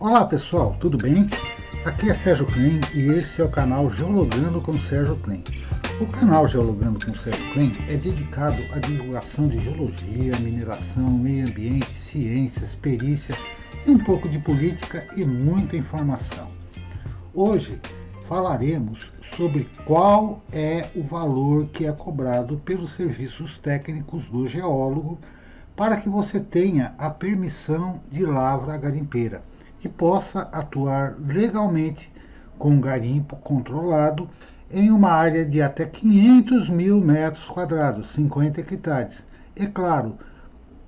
Olá pessoal, tudo bem? Aqui é Sérgio Klein e esse é o canal Geologando com Sérgio Klein. O canal Geologando com Sérgio Klein é dedicado à divulgação de geologia, mineração, meio ambiente, ciências, perícia e um pouco de política e muita informação. Hoje falaremos sobre qual é o valor que é cobrado pelos serviços técnicos do geólogo para que você tenha a permissão de lavra garimpeira e possa atuar legalmente com garimpo controlado em uma área de até 500 mil metros quadrados, 50 hectares. É claro,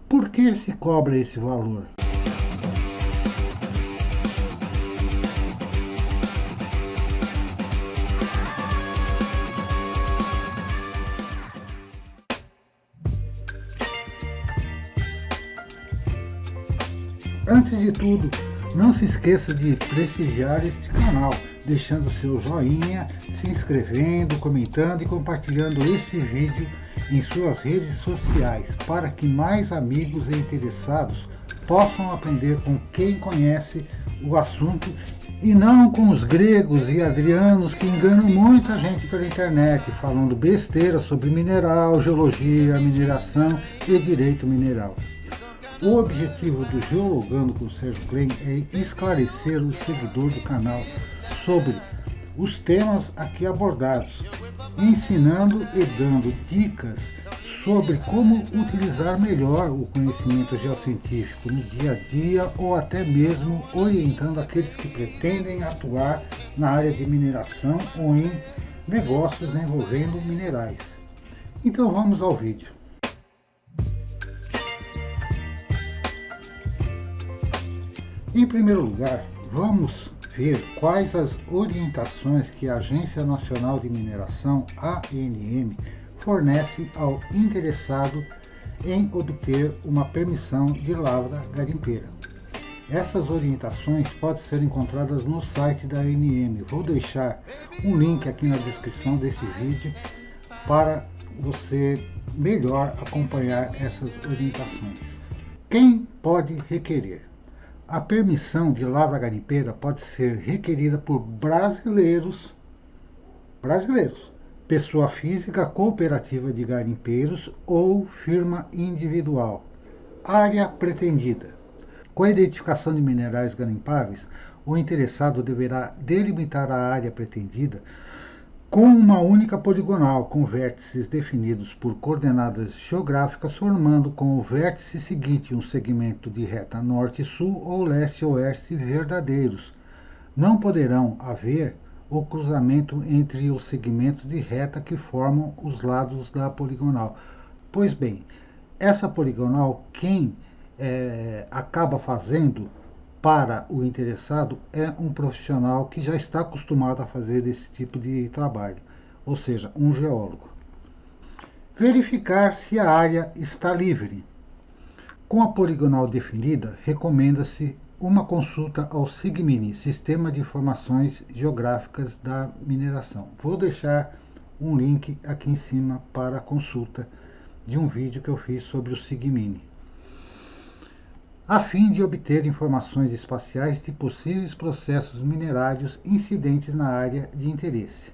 por que se cobra esse valor? Antes de tudo, não se esqueça de prestigiar este canal, deixando seu joinha, se inscrevendo, comentando e compartilhando este vídeo em suas redes sociais, para que mais amigos e interessados possam aprender com quem conhece o assunto e não com os gregos e adrianos que enganam muita gente pela internet, falando besteira sobre mineral, geologia, mineração e direito mineral. O objetivo do Geologando com Sérgio Klein é esclarecer o seguidor do canal sobre os temas aqui abordados, ensinando e dando dicas sobre como utilizar melhor o conhecimento geocientífico no dia a dia ou até mesmo orientando aqueles que pretendem atuar na área de mineração ou em negócios envolvendo minerais. Então vamos ao vídeo. Em primeiro lugar, vamos ver quais as orientações que a Agência Nacional de Mineração, ANM, fornece ao interessado em obter uma permissão de lavra garimpeira. Essas orientações podem ser encontradas no site da ANM. Vou deixar um link aqui na descrição desse vídeo para você melhor acompanhar essas orientações. Quem pode requerer? A permissão de lavra garimpeira pode ser requerida por brasileiros, pessoa física cooperativa de garimpeiros ou firma individual. Área pretendida. Com a identificação de minerais garimpáveis, o interessado deverá delimitar a área pretendida com uma única poligonal, com vértices definidos por coordenadas geográficas, formando com o vértice seguinte um segmento de reta norte-sul ou leste-oeste verdadeiros. Não poderão haver o cruzamento entre os segmentos de reta que formam os lados da poligonal. Pois bem, essa poligonal, quem acaba fazendo para o interessado é um profissional que já está acostumado a fazer esse tipo de trabalho, ou seja, um geólogo. Verificar se a área está livre. Com a poligonal definida, recomenda-se uma consulta ao SIGMINI, Sistema de Informações Geográficas da Mineração. Vou deixar um link aqui em cima para a consulta de um vídeo que eu fiz sobre o SIGMINI, a fim de obter informações espaciais de possíveis processos minerários incidentes na área de interesse.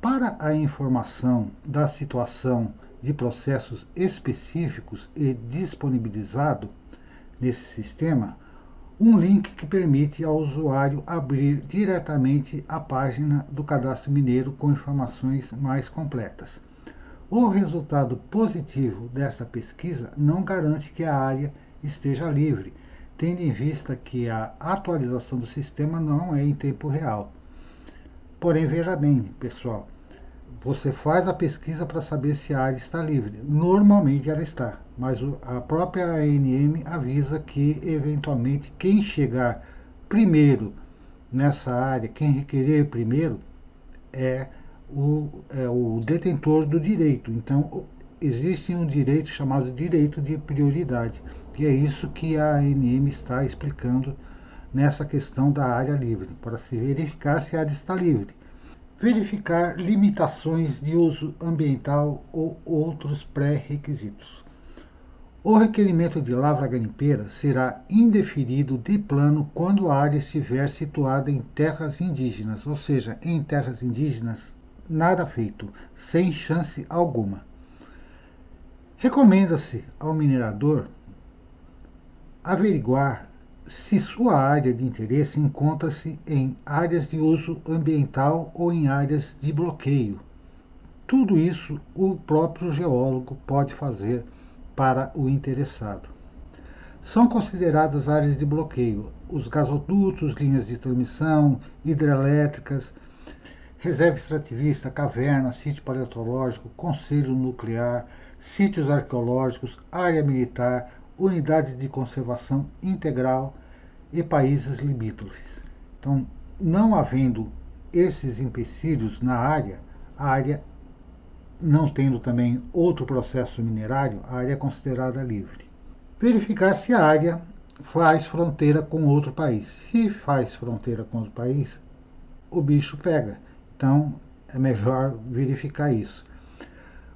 Para a informação da situação de processos específicos e disponibilizado nesse sistema, um link que permite ao usuário abrir diretamente a página do Cadastro Mineiro com informações mais completas. O resultado positivo desta pesquisa não garante que a área esteja livre, tendo em vista que a atualização do sistema não é em tempo real. Porém, veja bem, pessoal, você faz a pesquisa para saber se a área está livre. Normalmente ela está, mas a própria ANM avisa que, eventualmente, quem chegar primeiro nessa área, quem requerer primeiro, é o detentor do direito. Então, existe um direito chamado direito de prioridade. E é isso que a ANM está explicando nessa questão da área livre, para se verificar se a área está livre. Verificar limitações de uso ambiental ou outros pré-requisitos. O requerimento de lavra garimpeira será indeferido de plano quando a área estiver situada em terras indígenas, ou seja, em terras indígenas, nada feito, sem chance alguma. Recomenda-se ao minerador averiguar se sua área de interesse encontra-se em áreas de uso ambiental ou em áreas de bloqueio. Tudo isso o próprio geólogo pode fazer para o interessado. São consideradas áreas de bloqueio os gasodutos, linhas de transmissão, hidrelétricas, reserva extrativista, caverna, sítio paleontológico, conselho nuclear, sítios arqueológicos, área militar, unidade de conservação integral e países limítrofes. Então, não havendo esses empecilhos na área, a área, não tendo também outro processo minerário, a área é considerada livre. Verificar se a área faz fronteira com outro país. Se faz fronteira com outro país, o bicho pega. Então, é melhor verificar isso.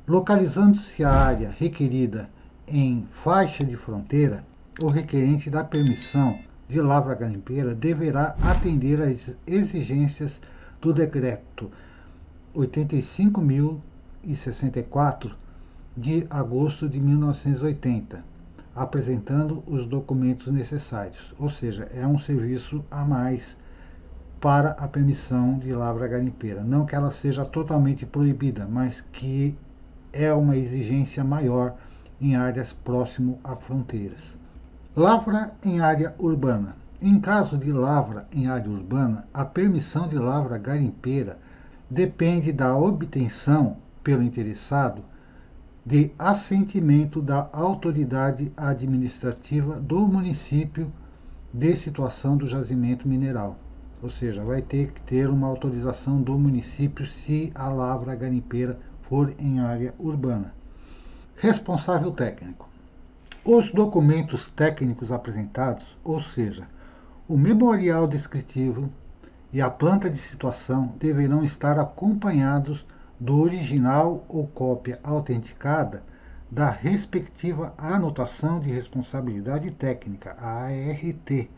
Localizando-se a área requerida em faixa de fronteira, o requerente da permissão de lavra garimpeira deverá atender às exigências do Decreto 85.064 de agosto de 1980, apresentando os documentos necessários, ou seja, é um serviço a mais para a permissão de lavra garimpeira. Não que ela seja totalmente proibida, mas que é uma exigência maior em áreas próximo a fronteiras. Lavra em área urbana. Em caso de lavra em área urbana, a permissão de lavra garimpeira depende da obtenção pelo interessado de assentimento da autoridade administrativa do município de situação do jazimento mineral. Ou seja, vai ter que ter uma autorização do município se a lavra garimpeira for em área urbana. Responsável técnico. Os documentos técnicos apresentados, ou seja, o memorial descritivo e a planta de situação, deverão estar acompanhados do original ou cópia autenticada da respectiva anotação de responsabilidade técnica, a ART,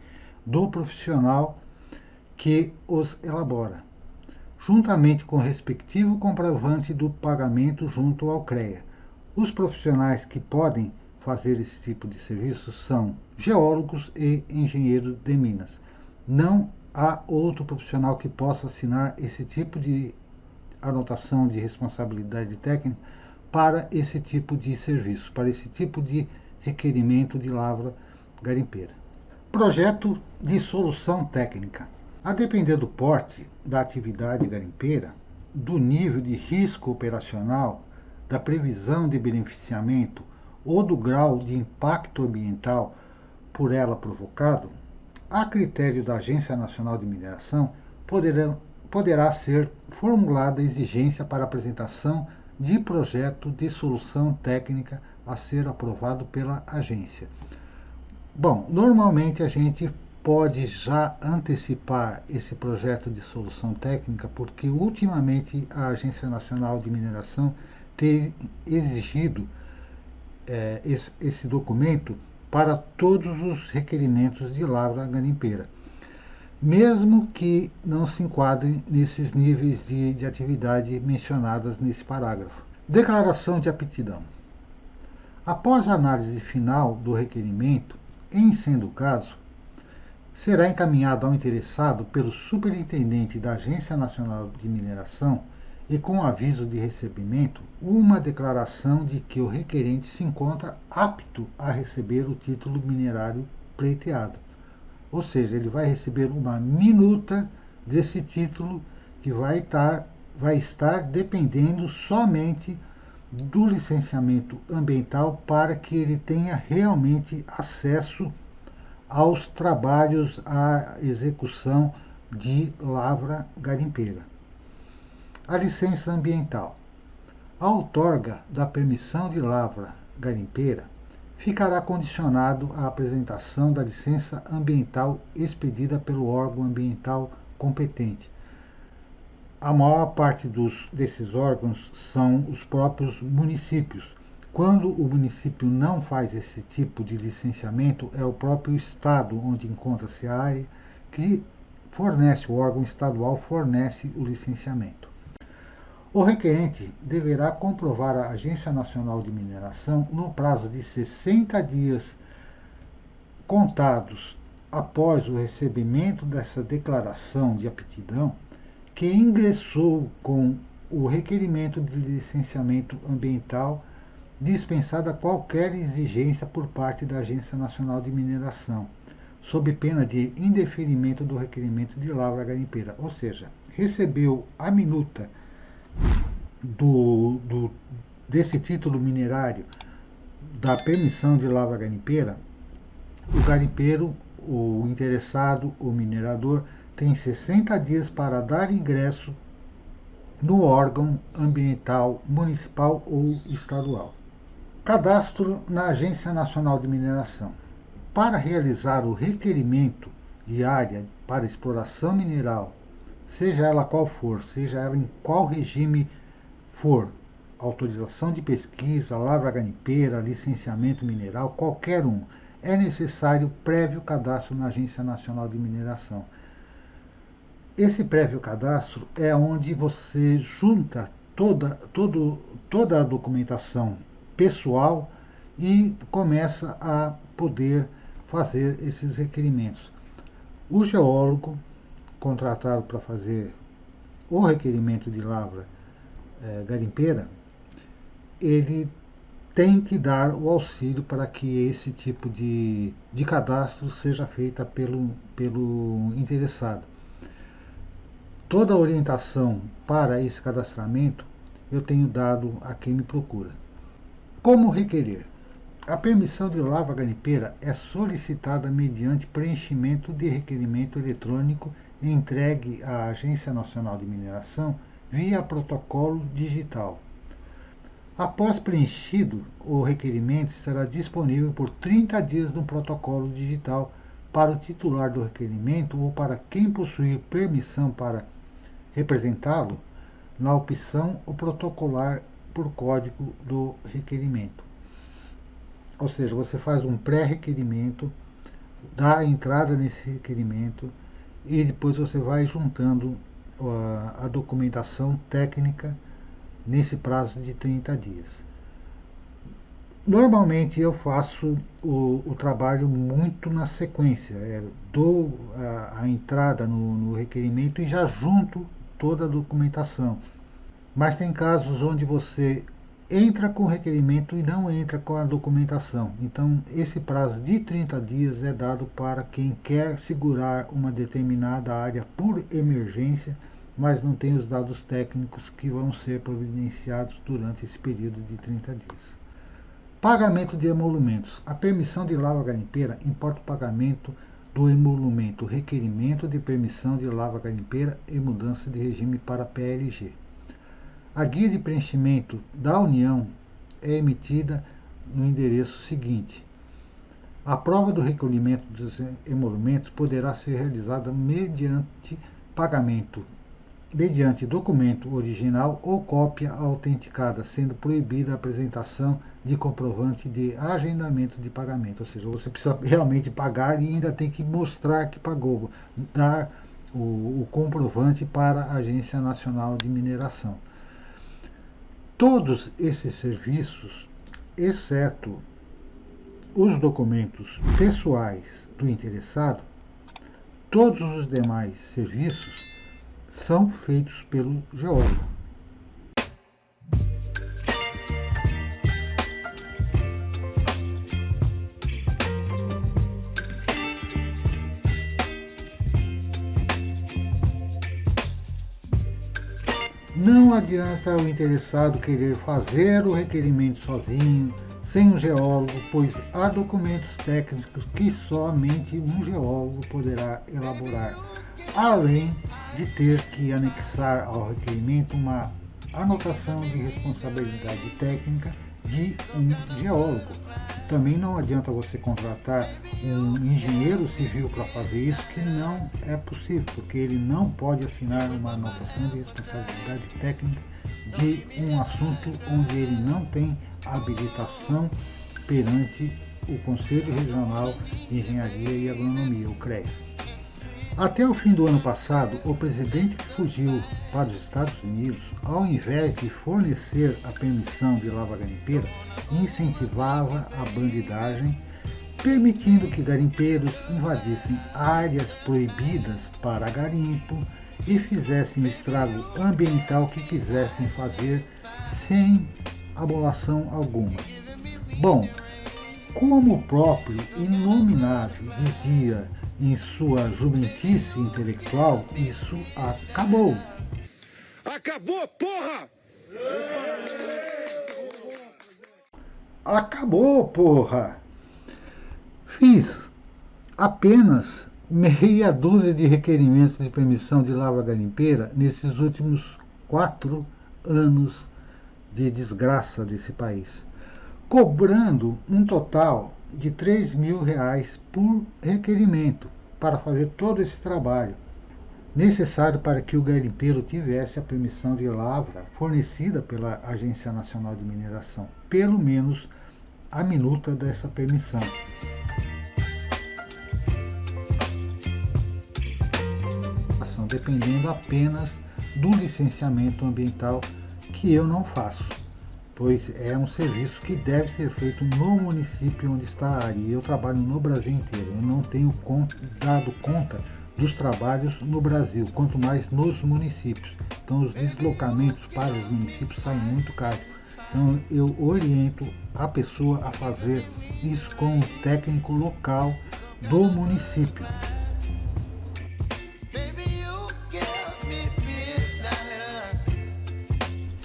do profissional que os elabora, juntamente com o respectivo comprovante do pagamento junto ao CREA. Os profissionais que podem fazer esse tipo de serviço são geólogos e engenheiros de minas. Não há outro profissional que possa assinar esse tipo de anotação de responsabilidade técnica para esse tipo de serviço, para esse tipo de requerimento de lavra garimpeira. Projeto de solução técnica. A depender do porte da atividade garimpeira, do nível de risco operacional, da previsão de beneficiamento ou do grau de impacto ambiental por ela provocado, a critério da Agência Nacional de Mineração, poderá ser formulada exigência para apresentação de projeto de solução técnica a ser aprovado pela agência. Bom, normalmente a gente pode já antecipar esse projeto de solução técnica, porque ultimamente a Agência Nacional de Mineração tem exigido esse documento para todos os requerimentos de lavra garimpeira, mesmo que não se enquadrem nesses níveis de atividade mencionadas nesse parágrafo. Declaração de aptidão. Após a análise final do requerimento, em sendo o caso, será encaminhado ao interessado pelo superintendente da Agência Nacional de Mineração e com aviso de recebimento uma declaração de que o requerente se encontra apto a receber o título minerário pleiteado. Ou seja, ele vai receber uma minuta desse título que vai estar dependendo somente do licenciamento ambiental para que ele tenha realmente acesso aos trabalhos, à execução de lavra garimpeira. A licença ambiental. A outorga da permissão de lavra garimpeira ficará condicionado à apresentação da licença ambiental expedida pelo órgão ambiental competente. A maior parte desses órgãos são os próprios municípios, Quando o município não faz esse tipo de licenciamento, é o próprio estado onde encontra-se a área que fornece, o órgão estadual fornece o licenciamento. O requerente deverá comprovar à Agência Nacional de Mineração, no prazo de 60 dias contados após o recebimento dessa declaração de aptidão, que ingressou com o requerimento de licenciamento ambiental, dispensada qualquer exigência por parte da Agência Nacional de Mineração, sob pena de indeferimento do requerimento de lavra garimpeira. Ou seja, recebeu a minuta desse título minerário da permissão de lavra garimpeira, o garimpeiro, o interessado, o minerador, tem 60 dias para dar ingresso no órgão ambiental municipal ou estadual. Cadastro na Agência Nacional de Mineração. Para realizar o requerimento de área para exploração mineral, seja ela qual for, seja ela em qual regime for, autorização de pesquisa, lavra garimpeira, licenciamento mineral, qualquer um, é necessário prévio cadastro na Agência Nacional de Mineração. Esse prévio cadastro é onde você junta toda a documentação pessoal e começa a poder fazer esses requerimentos. O geólogo contratado para fazer o requerimento de lavra garimpeira, ele tem que dar o auxílio para que esse tipo de cadastro seja feita pelo interessado. Toda a orientação para esse cadastramento eu tenho dado a quem me procura. Como requerer? A permissão de lavra garimpeira é solicitada mediante preenchimento de requerimento eletrônico entregue à Agência Nacional de Mineração via protocolo digital. Após preenchido, o requerimento estará disponível por 30 dias no protocolo digital para o titular do requerimento ou para quem possuir permissão para representá-lo na opção o protocolar por código do requerimento. Ou seja, você faz um pré-requerimento, dá a entrada nesse requerimento e depois você vai juntando a documentação técnica nesse prazo de 30 dias. Normalmente eu faço o trabalho muito na sequência, dou a entrada no requerimento e já junto toda a documentação. Mas tem casos onde você entra com o requerimento e não entra com a documentação. Então, esse prazo de 30 dias é dado para quem quer segurar uma determinada área por emergência, mas não tem os dados técnicos que vão ser providenciados durante esse período de 30 dias. Pagamento de emolumentos. A permissão de lavra garimpeira importa o pagamento do emolumento, requerimento de permissão de lavra garimpeira e mudança de regime para PLG. A guia de preenchimento da União é emitida no endereço seguinte. A prova do recolhimento dos emolumentos poderá ser realizada mediante pagamento, mediante documento original ou cópia autenticada, sendo proibida a apresentação de comprovante de agendamento de pagamento. Ou seja, você precisa realmente pagar e ainda tem que mostrar que pagou, dar o comprovante para a Agência Nacional de Mineração. Todos esses serviços, exceto os documentos pessoais do interessado, todos os demais serviços são feitos pelo geólogo. Não adianta o interessado querer fazer o requerimento sozinho, sem um geólogo, pois há documentos técnicos que somente um geólogo poderá elaborar, além de ter que anexar ao requerimento uma anotação de responsabilidade técnica de um geólogo. Também não adianta você contratar um engenheiro civil para fazer isso, que não é possível, porque ele não pode assinar uma anotação de responsabilidade técnica de um assunto onde ele não tem habilitação perante o Conselho Regional de Engenharia e Agronomia, o CREA. Até o fim do ano passado, o presidente que fugiu para os Estados Unidos, ao invés de fornecer a permissão de lavra garimpeira, incentivava a bandidagem, permitindo que garimpeiros invadissem áreas proibidas para garimpo e fizessem o estrago ambiental que quisessem fazer sem abolação alguma. Bom, como o próprio Inominável dizia em sua jumentice intelectual, isso acabou. Acabou, porra! Acabou, porra! Fiz apenas meia dúzia de requerimentos de permissão de lavra garimpeira nesses últimos 4 anos de desgraça desse país, cobrando um total de R$3.000 por requerimento para fazer todo esse trabalho necessário para que o garimpeiro tivesse a permissão de lavra fornecida pela Agência Nacional de Mineração, pelo menos a minuta dessa permissão. Dependendo apenas do licenciamento ambiental, que eu não faço, pois é um serviço que deve ser feito no município onde está a área, e eu trabalho no Brasil inteiro. Eu não tenho dado conta dos trabalhos no Brasil, quanto mais nos municípios. Então os deslocamentos para os municípios saem muito caros. Então eu oriento a pessoa a fazer isso com o técnico local do município.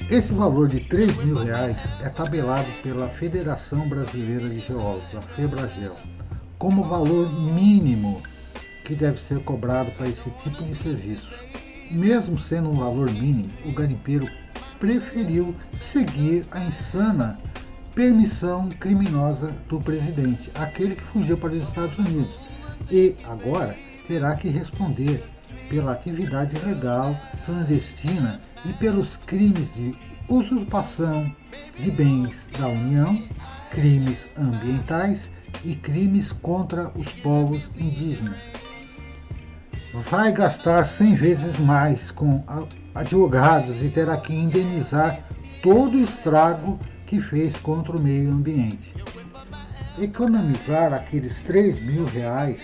Esse valor de R$3.000 é tabelado pela Federação Brasileira de Geólogos, a FEBRAGEL, como valor mínimo que deve ser cobrado para esse tipo de serviço. Mesmo sendo um valor mínimo, o garimpeiro preferiu seguir a insana permissão criminosa do presidente, aquele que fugiu para os Estados Unidos, e agora terá que responder pela atividade ilegal, clandestina e pelos crimes de usurpação de bens da União, crimes ambientais e crimes contra os povos indígenas. Vai gastar 100 vezes mais com advogados e terá que indenizar todo o estrago que fez contra o meio ambiente. Economizar aqueles R$3.000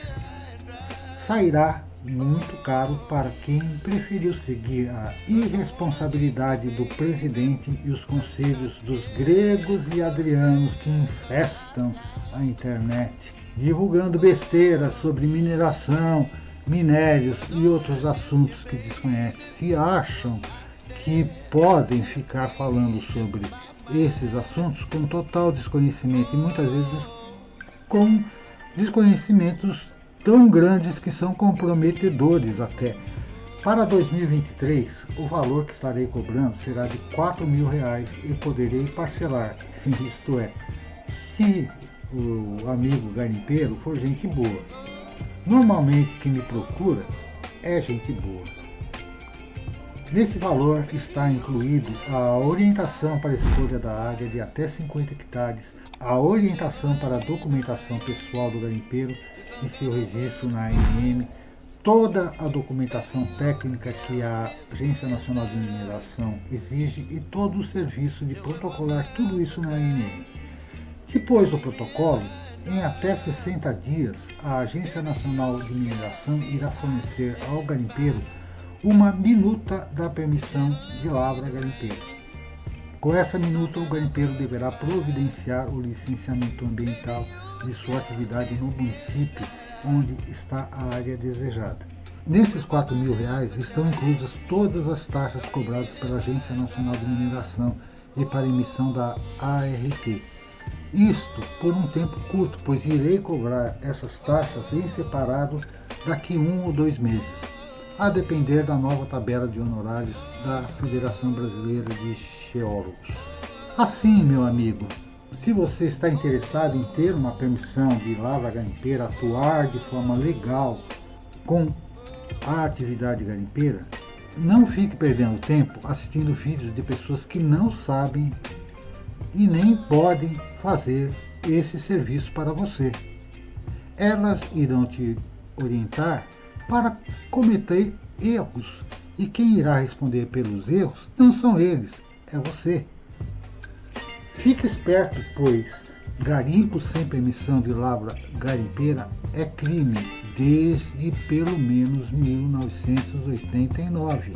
sairá muito caro para quem preferiu seguir a irresponsabilidade do presidente e os conselhos dos gregos e adrianos que infestam a internet, divulgando besteiras sobre mineração, minérios e outros assuntos que desconhecem. Se acham que podem ficar falando sobre esses assuntos com total desconhecimento, e muitas vezes com desconhecimentos tão grandes que são comprometedores até. Para 2023, o valor que estarei cobrando será de R$4.000 e poderei parcelar, isto é, se o amigo garimpeiro for gente boa. Normalmente quem me procura é gente boa. Nesse valor está incluído a orientação para a escolha da área de até 50 hectares, a orientação para a documentação pessoal do garimpeiro e seu registro na ANM, toda a documentação técnica que a Agência Nacional de Mineração exige e todo o serviço de protocolar tudo isso na ANM. Depois do protocolo, em até 60 dias, a Agência Nacional de Mineração irá fornecer ao garimpeiro uma minuta da permissão de lavra garimpeira. Com essa minuta, o garimpeiro deverá providenciar o licenciamento ambiental de sua atividade no município onde está a área desejada. Nesses R$4.000 estão inclusas todas as taxas cobradas pela Agência Nacional de Mineração e para emissão da ART. Isto por um tempo curto, pois irei cobrar essas taxas em separado daqui 1 ou 2 meses, a depender da nova tabela de honorários da Federação Brasileira de Geólogos. Assim, meu amigo, se você está interessado em ter uma permissão de lavra garimpeira, atuar de forma legal com a atividade garimpeira, não fique perdendo tempo assistindo vídeos de pessoas que não sabem e nem podem fazer esse serviço para você. Elas irão te orientar para cometer erros, e quem irá responder pelos erros não são eles, é você. Fique esperto, pois garimpo sem permissão de lavra garimpeira é crime desde pelo menos 1989.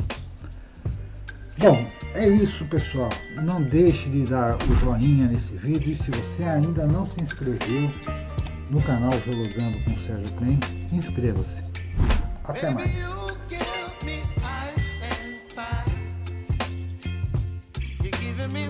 Bom, é isso, pessoal. Não deixe de dar o joinha nesse vídeo, e se você ainda não se inscreveu no canal Geologando com Sérgio Klein, inscreva-se. Até mais. Me